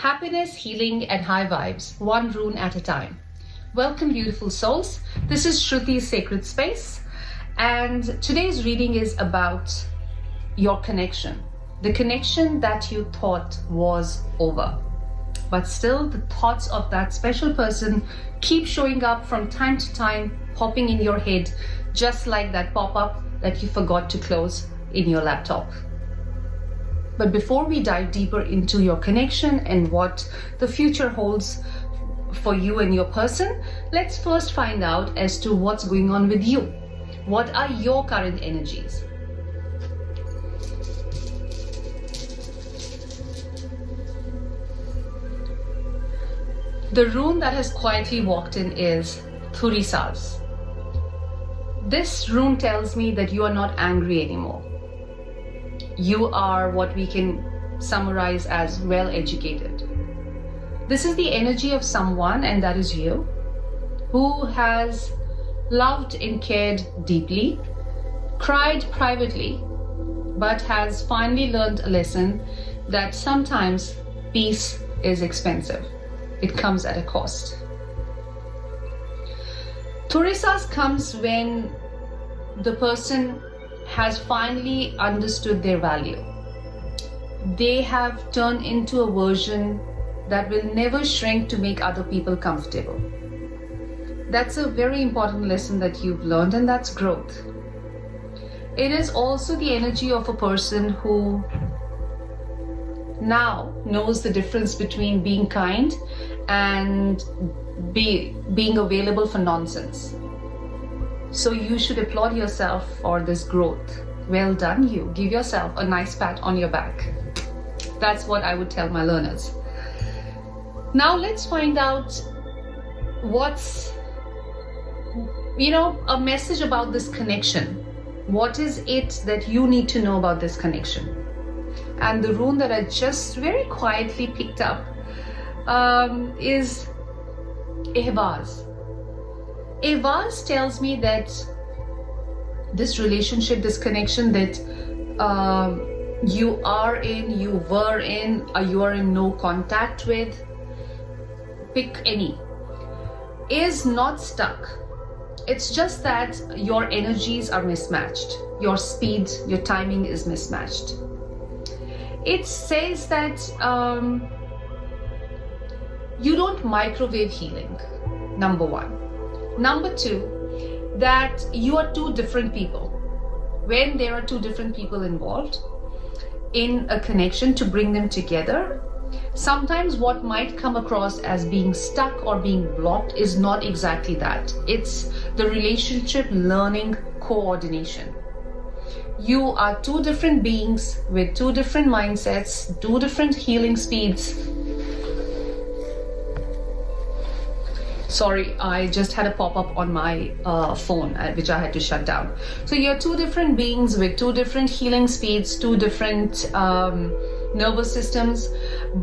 Happiness, healing, and high vibes, one rune at a time. Welcome, beautiful souls. This is Shruti's Sacred Space, and today's reading is about your connection. The connection that you thought was over. But still, the thoughts of that special person keep showing up from time to time, popping in your head, just like that pop-up that you forgot to close in your laptop. But before we dive deeper into your connection and what the future holds for you and your person, let's first find out as to what's going on with you. What are your current energies? The rune that has quietly walked in is Thurisaz. This rune tells me that you are not angry anymore. You are what we can summarize as well educated. This is the energy of someone, and that is you, who has loved and cared deeply, cried privately, but has finally learned a lesson that sometimes peace is expensive. It comes at a cost. Thurisaz comes when the person has finally understood their value. They have turned into a version that will never shrink to make other people comfortable. That's a very important lesson that you've learned, and that's growth. It is also the energy of a person who now knows the difference between being kind and being available for nonsense. So you should applaud yourself for this growth. Well done, you. Give yourself a nice pat on your back. That's what I would tell my learners. Now let's find out what's, a message about this connection. What is it that you need to know about this connection? And the rune that I just very quietly picked up is Ahvaz. Ahvaz tells me that this relationship, this connection that you are in, you were in, or you are in no contact with, pick any, is not stuck. It's just that your energies are mismatched. Your speed, your timing is mismatched. It says that you don't microwave healing, number one. Number two, that you are two different people. When there are two different people involved in a connection, to bring them together, sometimes what might come across as being stuck or being blocked is not exactly that. It's the relationship learning coordination. You are two different beings with two different mindsets, two different healing speeds. Sorry, I just had a pop-up on my phone, which I had to shut down. So you're two different beings with two different healing speeds, two different nervous systems.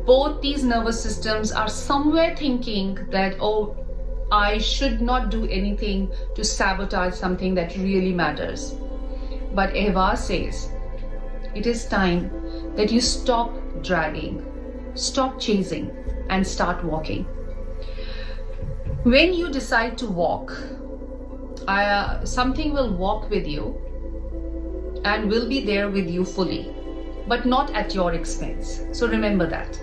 Both these nervous systems are somewhere thinking that, oh, I should not do anything to sabotage something that really matters. But Ahvaz says, it is time that you stop dragging, stop chasing, and start walking. When you decide to walk, something will walk with you and will be there with you fully, but not at your expense. So remember that.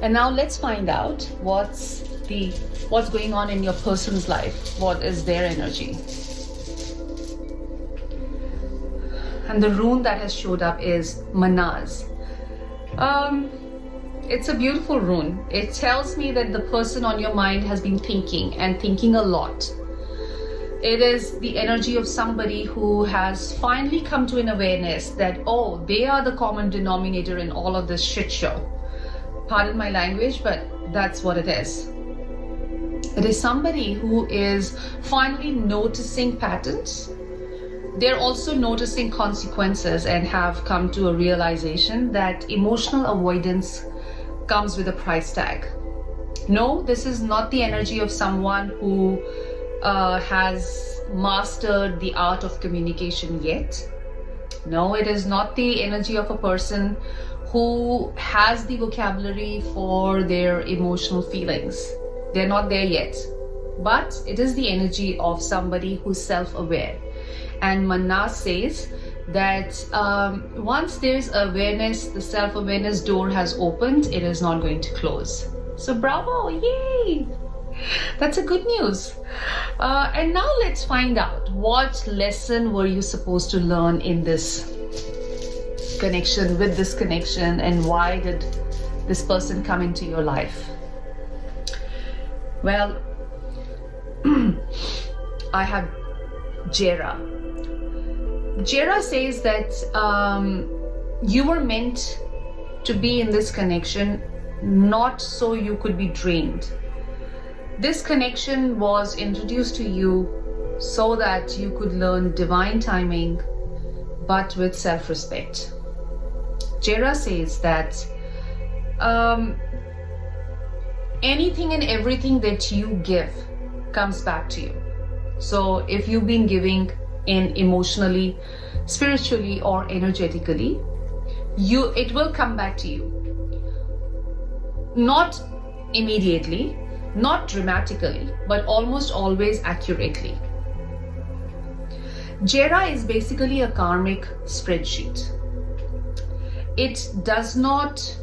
And now let's find out what's going on in your person's life. What is their energy? And the rune that has showed up is Manaz. It's a beautiful rune. It tells me that the person on your mind has been thinking and thinking a lot. It is the energy of somebody who has finally come to an awareness that, oh, they are the common denominator in all of this shit show. Pardon my language, but that's what it is. It is somebody who is finally noticing patterns. They're also noticing consequences and have come to a realization that emotional avoidance comes with a price tag. No, this is not the energy of someone who has mastered the art of communication yet. No, it is not the energy of a person who has the vocabulary for their emotional feelings. They're not there yet, but it is the energy of somebody who's self-aware. And Manas says that once there's awareness, the self-awareness door has opened, it is not going to close. So bravo, yay! That's a good news. And now let's find out, what lesson were you supposed to learn in this connection, with this connection, and why did this person come into your life? Well, I have Jera. Jera says that you were meant to be in this connection not so you could be drained. This connection was introduced to you so that you could learn divine timing, but with self-respect. Jera says that anything and everything that you give comes back to you. So if you've been giving in emotionally, spiritually, or energetically, it will come back to you. Not immediately, not dramatically, but almost always accurately. Jera is basically a karmic spreadsheet. It does not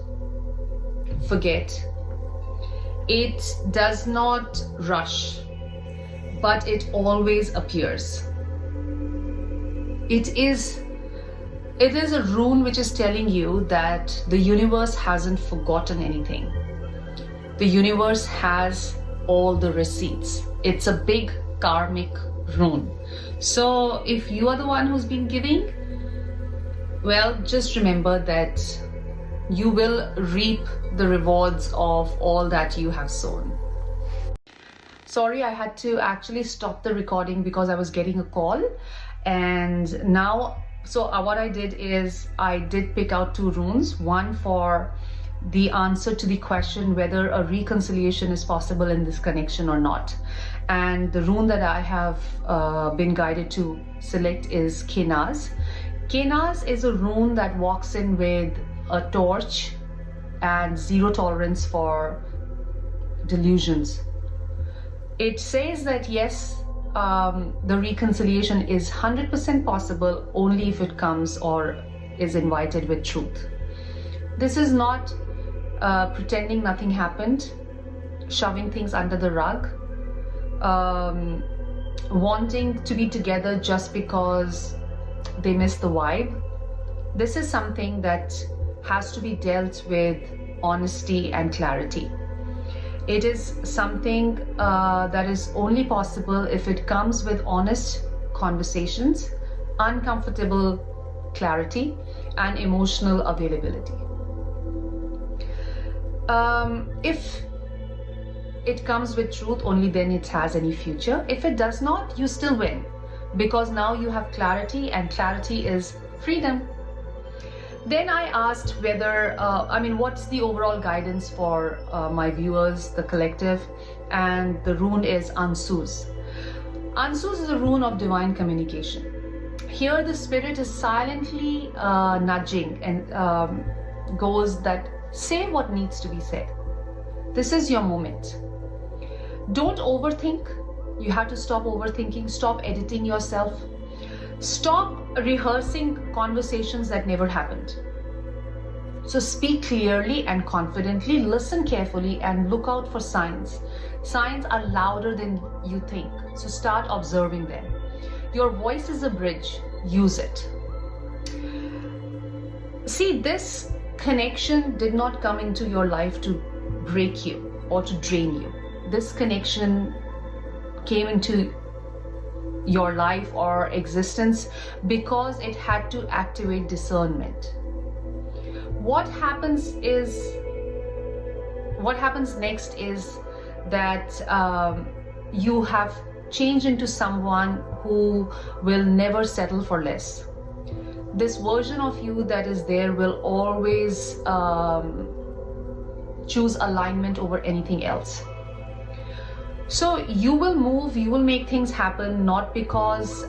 forget. It does not rush, but it always appears. It is a rune which is telling you that the universe hasn't forgotten anything. The universe has all the receipts. It's a big karmic rune. So if you are the one who's been giving, well, just remember that you will reap the rewards of all that you have sown. Sorry, I had to actually stop the recording because I was getting a call. And now, what I did is I did pick out 2 runes, one for the answer to the question whether a reconciliation is possible in this connection or not. And the rune that I have been guided to select is Kenaz. Kenaz is a rune that walks in with a torch and zero tolerance for delusions. It says that yes, the reconciliation is 100% possible only if it comes or is invited with truth. This is not pretending nothing happened, shoving things under the rug, wanting to be together just because they miss the vibe. This is something that has to be dealt with honesty and clarity. It is something that is only possible if it comes with honest conversations, uncomfortable clarity, and emotional availability. If it comes with truth, only then it has any future. If it does not, you still win, because now you have clarity, and clarity is freedom. Then I asked whether, what's the overall guidance for my viewers, the collective, and the rune is Ansuz. Ansuz is a rune of divine communication. Here the spirit is silently nudging and goes that say what needs to be said. This is your moment. Don't overthink. You have to stop overthinking, stop editing yourself. Stop rehearsing conversations that never happened. So speak clearly and confidently, listen carefully, and look out for signs. Signs are louder than you think, so start observing them. Your voice is a bridge, use it. See, this connection did not come into your life to break you or to drain you. This connection came into your life or existence because it had to activate discernment. What happens next is that you have changed into someone who will never settle for less. This version of you that is there will always choose alignment over anything else. So you will move, you will make things happen, not because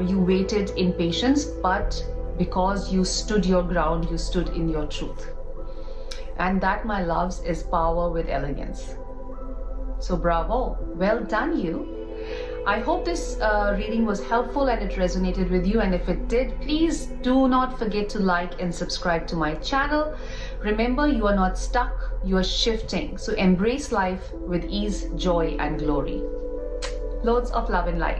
you waited in patience, but because you stood your ground, you stood in your truth. And that, my loves, is power with elegance. So bravo, well done you. I hope this reading was helpful and it resonated with you, and if it did, please do not forget to like and subscribe to my channel. Remember, you are not stuck, you are shifting. So embrace life with ease, joy and glory. Loads of love and light.